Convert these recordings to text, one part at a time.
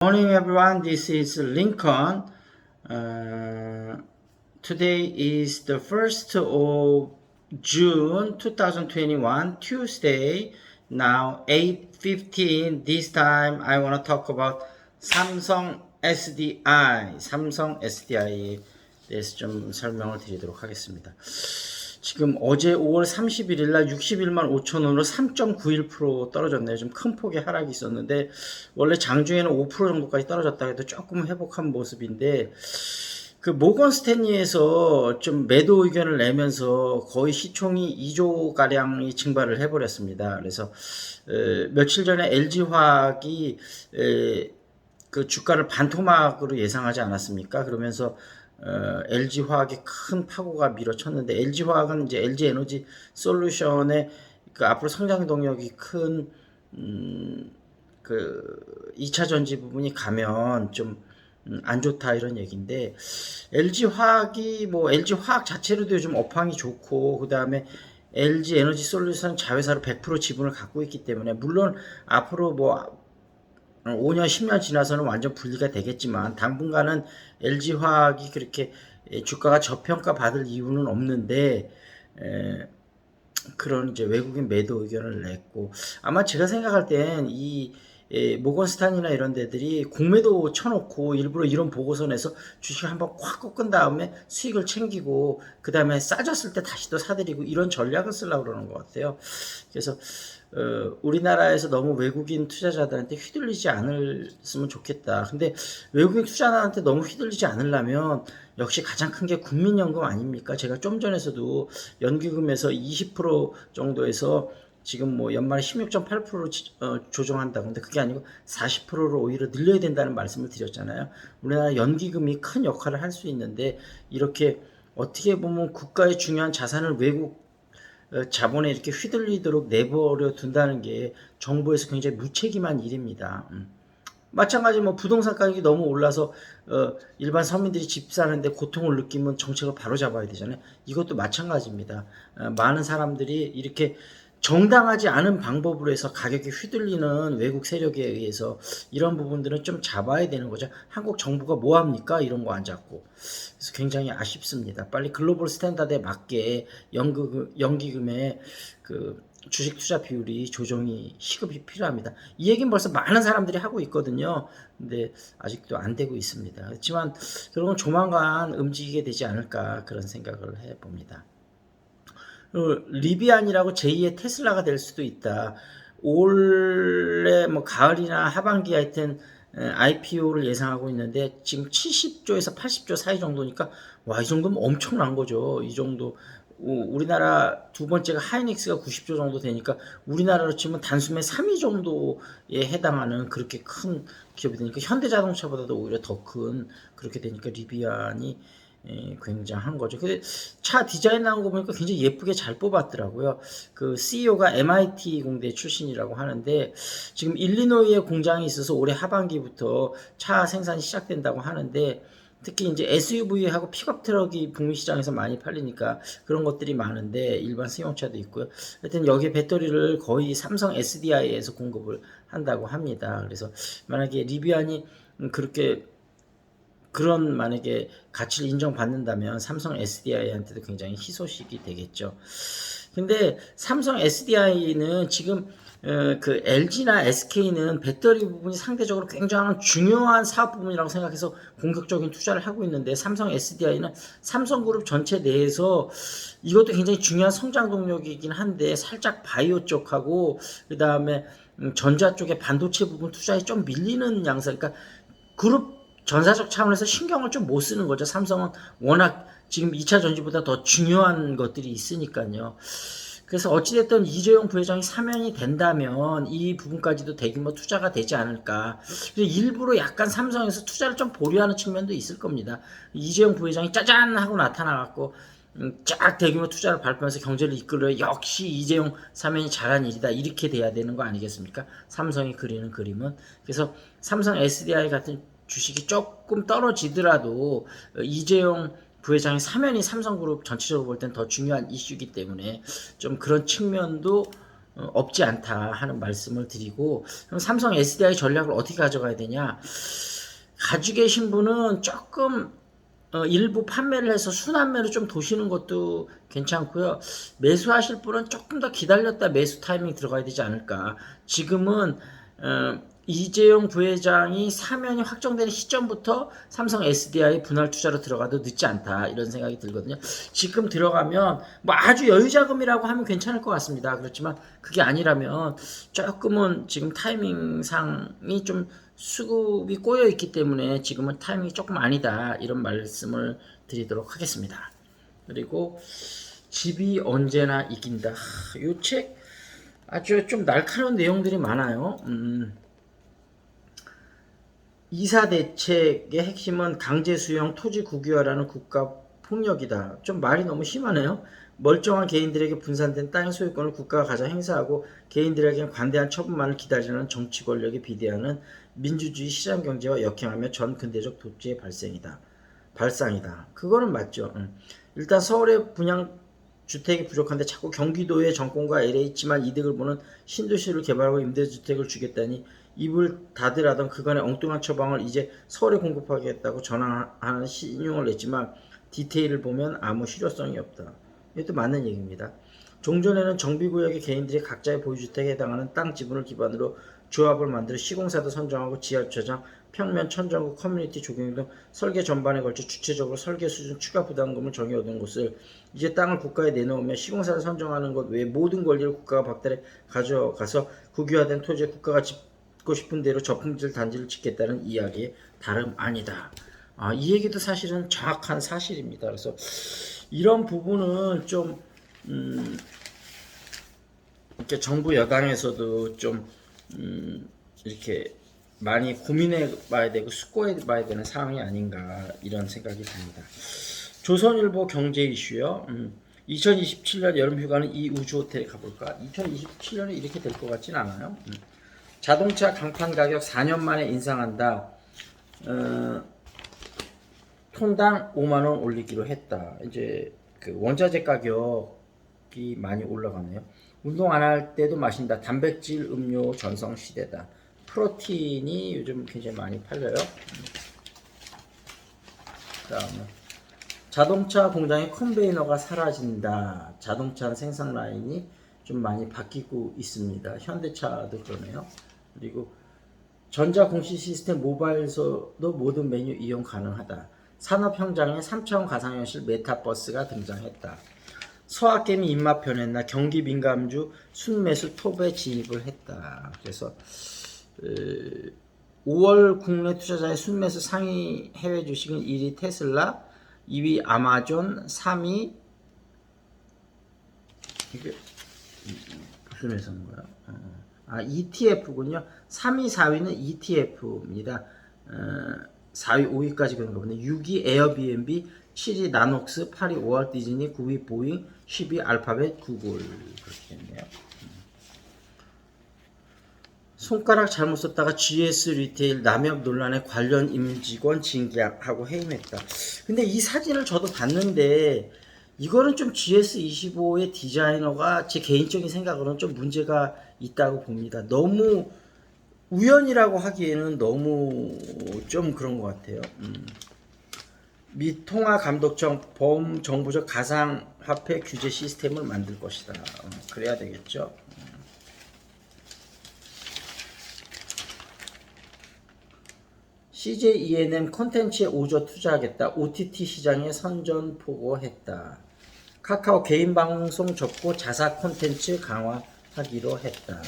Morning everyone, this is Lincoln. Today is the 1st of June 2021, Tuesday. Now 8:15. This time I want to talk about 삼성 SDI에 대해서 좀 설명을 드리도록 하겠습니다. 지금 어제 5월 31일 날 61만 5천원으로 3.91% 떨어졌네요. 좀 큰 폭의 하락이 있었는데 원래 장중에는 5% 정도까지 떨어졌다 해도 조금 회복한 모습인데 그 모건 스탠리에서 좀 매도 의견을 내면서 거의 시총이 2조 가량이 증발을 해버렸습니다. 그래서 며칠 전에 LG화학이 그 주가를 반토막으로 예상하지 않았습니까? 그러면서 LG화학에 큰 파고가 밀어쳤는데 LG화학은 이제 LG에너지 솔루션의 그 앞으로 성장 동력이 큰 그 2차 전지 부분이 가면 좀 안 좋다 이런 얘기인데 LG화학이 뭐 LG화학 자체로도 요즘 업황이 좋고 그 다음에 LG에너지 솔루션 자회사로 100% 지분을 갖고 있기 때문에 물론 앞으로 뭐 5년 10년 지나서는 완전 분리가 되겠지만 당분간은 LG화학이 그렇게 주가가 저평가 받을 이유는 없는데 그런 이제 외국인 매도 의견을 냈고 아마 제가 생각할 땐 이 모건스탄이나 이런 데들이 공매도 쳐놓고 일부러 이런 보고서 내서 주식을 한번 콱 꺾은 다음에 수익을 챙기고 그 다음에 싸졌을 때 다시 또 사들이고 이런 전략을 쓰려고 그러는 것 같아요. 그래서 우리나라에서 너무 외국인 투자자들한테 휘둘리지 않았으면 좋겠다. 근데 외국인 투자자한테 너무 휘둘리지 않으려면 역시 가장 큰 게 국민연금 아닙니까? 제가 좀 전에서도 연기금에서 20% 정도에서 지금 뭐 연말에 16.8%로 조정한다고. 근데 그게 아니고 40%로 오히려 늘려야 된다는 말씀을 드렸잖아요. 우리나라 연기금이 큰 역할을 할 수 있는데 이렇게 어떻게 보면 국가의 중요한 자산을 외국 자본에 이렇게 휘둘리도록 내버려 둔다는 게 정부에서 굉장히 무책임한 일입니다. 마찬가지 뭐 부동산 가격이 너무 올라서 일반 서민들이 집 사는데 고통을 느끼면 정책을 바로 잡아야 되잖아요. 이것도 마찬가지입니다. 많은 사람들이 이렇게 정당하지 않은 방법으로 해서 가격이 휘둘리는 외국 세력에 의해서 이런 부분들은 좀 잡아야 되는 거죠. 한국 정부가 뭐 합니까? 이런 거 안 잡고. 그래서 굉장히 아쉽습니다. 빨리 글로벌 스탠다드에 맞게 연기금의 그 주식 투자 비율이 조정이 시급이 필요합니다. 이 얘기는 벌써 많은 사람들이 하고 있거든요. 근데 아직도 안 되고 있습니다. 그렇지만 결국은 조만간 움직이게 되지 않을까 그런 생각을 해봅니다. 리비안이라고 제2의 테슬라가 될 수도 있다. 올해 뭐 가을이나 하반기 하여튼 IPO를 예상하고 있는데 지금 70조에서 80조 사이 정도니까 와, 이 정도면 엄청난 거죠. 이 정도 우리나라 두 번째가 하이닉스가 90조 정도 되니까 우리나라로 치면 단숨에 3위 정도에 해당하는 그렇게 큰 기업이 되니까 현대자동차보다도 오히려 더 큰 그렇게 되니까 리비안이 굉장한 거죠. 근데 차 디자인 나온 거 보니까 굉장히 예쁘게 잘 뽑았더라고요. 그 CEO가 MIT 공대 출신이라고 하는데 지금 일리노이에 공장이 있어서 올해 하반기부터 차 생산이 시작된다고 하는데 특히 이제 SUV하고 픽업 트럭이 북미 시장에서 많이 팔리니까 그런 것들이 많은데 일반 승용차도 있고요. 하여튼 여기 배터리를 거의 삼성 SDI에서 공급을 한다고 합니다. 그래서 만약에 리비안이 그렇게 그런 만약에 가치를 인정받는다면 삼성 SDI한테도 굉장히 희소식이 되겠죠. 근데 삼성 SDI는 지금 그 LG나 SK는 배터리 부분이 상대적으로 굉장히 중요한 사업 부분이라고 생각해서 공격적인 투자를 하고 있는데 삼성 SDI는 삼성그룹 전체 내에서 이것도 굉장히 중요한 성장 동력이긴 한데 살짝 바이오 쪽하고 그 다음에 전자 쪽에 반도체 부분 투자에 좀 밀리는 양상. 그러니까 그룹 전사적 차원에서 신경을 좀 못 쓰는 거죠. 삼성은 워낙 지금 2차 전지보다 더 중요한 것들이 있으니까요. 그래서 어찌됐든 이재용 부회장이 사면이 된다면 이 부분까지도 대규모 투자가 되지 않을까. 일부러 약간 삼성에서 투자를 좀 보류하는 측면도 있을 겁니다. 이재용 부회장이 짜잔 하고 나타나갖고 쫙 대규모 투자를 발표하면서 경제를 이끌어야 역시 이재용 사면이 잘한 일이다 이렇게 돼야 되는 거 아니겠습니까? 삼성이 그리는 그림은. 그래서 삼성 SDI 같은 주식이 조금 떨어지더라도 이재용 부회장의 사면이 삼성그룹 전체적으로 볼 땐 더 중요한 이슈이기 때문에 좀 그런 측면도 없지 않다 하는 말씀을 드리고, 그럼 삼성 SDI 전략을 어떻게 가져가야 되냐? 가지고 계신 분은 조금 일부 판매를 해서 순환매로 좀 도시는 것도 괜찮고요. 매수하실 분은 조금 더 기다렸다 매수 타이밍 들어가야 되지 않을까. 지금은 이재용 부회장이 사면이 확정되는 시점부터 삼성 SDI 분할 투자로 들어가도 늦지 않다 이런 생각이 들거든요. 지금 들어가면 뭐 아주 여유 자금이라고 하면 괜찮을 것 같습니다. 그렇지만 그게 아니라면 조금은 지금 타이밍상이 좀 수급이 꼬여 있기 때문에 지금은 타이밍이 조금 아니다 이런 말씀을 드리도록 하겠습니다. 그리고 집이 언제나 이긴다. 이 책 아주 좀 날카로운 내용들이 많아요. 이사 대책의 핵심은 강제 수용 토지 국유화라는 국가 폭력이다. 좀 말이 너무 심하네요. 멀쩡한 개인들에게 분산된 땅의 소유권을 국가가 가져 행사하고 개인들에게는 관대한 처분만을 기다리는 정치 권력에 비대하는 민주주의 시장 경제와 역행하며 전 근대적 독재의 발상이다. 그거는 맞죠. 일단 서울의 분양 주택이 부족한데 자꾸 경기도의 정권과 LH만 이득을 보는 신도시를 개발하고 임대주택을 주겠다니 입을 닫으라던 그간의 엉뚱한 처방을 이제 서울에 공급하겠다고 전화하는 신용을 냈지만 디테일을 보면 아무 실효성이 없다. 이것도 맞는 얘기입니다. 종전에는 정비구역의 개인들이 각자의 보유주택에 해당하는 땅 지분을 기반으로 조합을 만들어 시공사도 선정하고 지하주차장, 평면, 천정구, 커뮤니티 조경 등 설계 전반에 걸쳐 주체적으로 설계 수준 추가 부담금을 정해오던 곳을 이제 땅을 국가에 내놓으며 시공사를 선정하는 것 외에 모든 권리를 국가가 박탈해 가져가서 국유화된 토지에 국가가 짓고 싶은 대로 저품질 단지를 짓겠다는 이야기에 다름 아니다. 이 얘기도 사실은 정확한 사실입니다. 그래서 이런 부분은 좀 이렇게 정부 여당에서도 좀 이렇게 많이 고민해 봐야 되고 숙고해 봐야 되는 상황이 아닌가 이런 생각이 듭니다. 조선일보 경제 이슈요. 2027년 여름휴가는 이 우주호텔에 가볼까? 2027년에 이렇게 될 것 같진 않아요. 자동차 강판 가격 4년 만에 인상한다. 톤당 5만원 올리기로 했다. 이제 그 원자재 가격이 많이 올라가네요. 운동 안 할 때도 마신다. 단백질 음료 전성 시대다. 프로틴이 요즘 굉장히 많이 팔려요. 그다음에 자동차 공장의 컨베이너가 사라진다. 자동차 생산 라인이 좀 많이 바뀌고 있습니다. 현대차도 그러네요. 그리고 전자 공시 시스템 모바일에서도 모든 메뉴 이용 가능하다. 산업 현장에 3차원 가상현실 메타버스가 등장했다. 서학개미 입맛 변했나 경기 민감주 순매수 톱에 진입을 했다. 그래서 5월 국내 투자자의 순매수 상위 해외 주식은 1위 테슬라, 2위 아마존, 3위 이게 무슨 회사인 거야? ETF군요. 3위, 4위는 ETF입니다. 4위, 5위까지 그런 거 보네. 6위 에어비앤비, 7위 나녹스, 8위 월트 디즈니, 9위 보잉, 10위 알파벳, 구글 그렇게 됐네요. 손가락 잘못 썼다가 GS 리테일 남역 논란에 관련 임직원 징계하고 해임했다. 근데 이 사진을 저도 봤는데 이거는 좀 GS25의 디자이너가 제 개인적인 생각으로는 좀 문제가 있다고 봅니다. 너무 우연이라고 하기에는 너무 좀 그런 것 같아요. 미 통화감독청 범정부적 가상화폐 규제 시스템을 만들 것이다. 그래야 되겠죠. CJ ENM 콘텐츠에 5조 투자하겠다. OTT 시장에 선전포고했다. 카카오 개인 방송 접고 자사 콘텐츠 강화하기로 했다.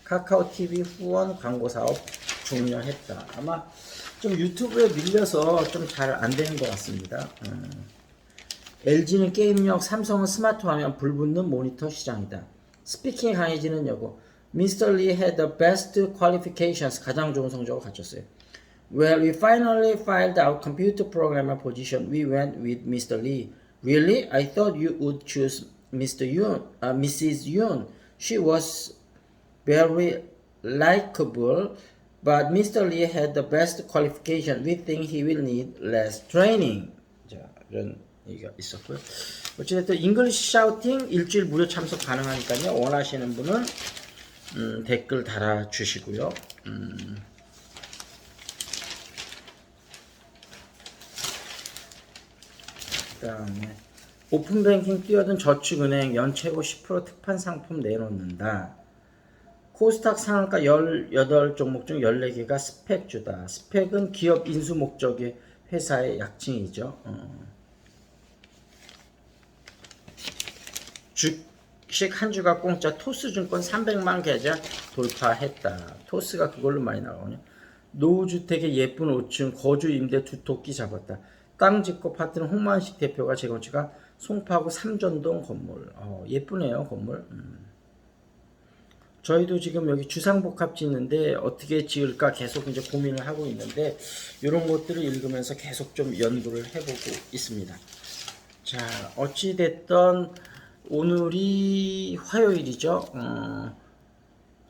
카카오 TV 후원 광고 사업 종료했다. 아마 좀 유튜브에 밀려서 좀 잘 안 되는 것 같습니다. LG는 게임력, 삼성은 스마트 화면, 불붙는 모니터 시장이다. 스피킹이 강해지는 여고. Mr. Lee had the best qualifications. 가장 좋은 성적을 갖췄어요. Well, we finally filed our computer programmer position. We went with Mr. Lee. Really? I thought you would choose Mrs. Yoon. She was very likable, but Mr. Lee had the best qualification. We think he will need less training. 자, 이런 얘기가 있었고요. 어쨌든 잉글리시 샤우팅 일주일 무료 참석 가능하니까요. 원하시는 분은 댓글 달아주시고요. 그다음에 오픈뱅킹 뛰어든 저축은행 연체고 10% 특판 상품 내놓는다. 코스닥 상한가 18종목 중 14개가 스펙주다. 스펙은 기업 인수 목적의 회사의 약칭이죠. 주식 한 주가 공짜 토스증권 300만 계좌 돌파했다. 토스가 그걸로 많이 나오거든요. 노후주택의 예쁜 5층 거주 임대 두토끼 잡았다. 땅 짓고 파트는 홍만식 대표가 재건축한 송파구 삼전동 건물. 예쁘네요 건물. 저희도 지금 여기 주상복합 짓는데 어떻게 지을까 계속 이제 고민을 하고 있는데 이런 것들을 읽으면서 계속 좀 연구를 해보고 있습니다. 자, 어찌 됐던 오늘이 화요일이죠.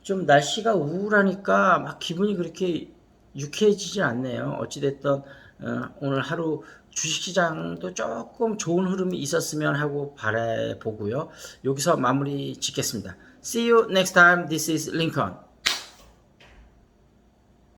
좀 날씨가 우울하니까 막 기분이 그렇게 유쾌해지지 않네요. 어찌 됐던 오늘 하루 주식시장도 조금 좋은 흐름이 있었으면 하고 바라보고요. 여기서 마무리 짓겠습니다. See you next time. This is Lincoln.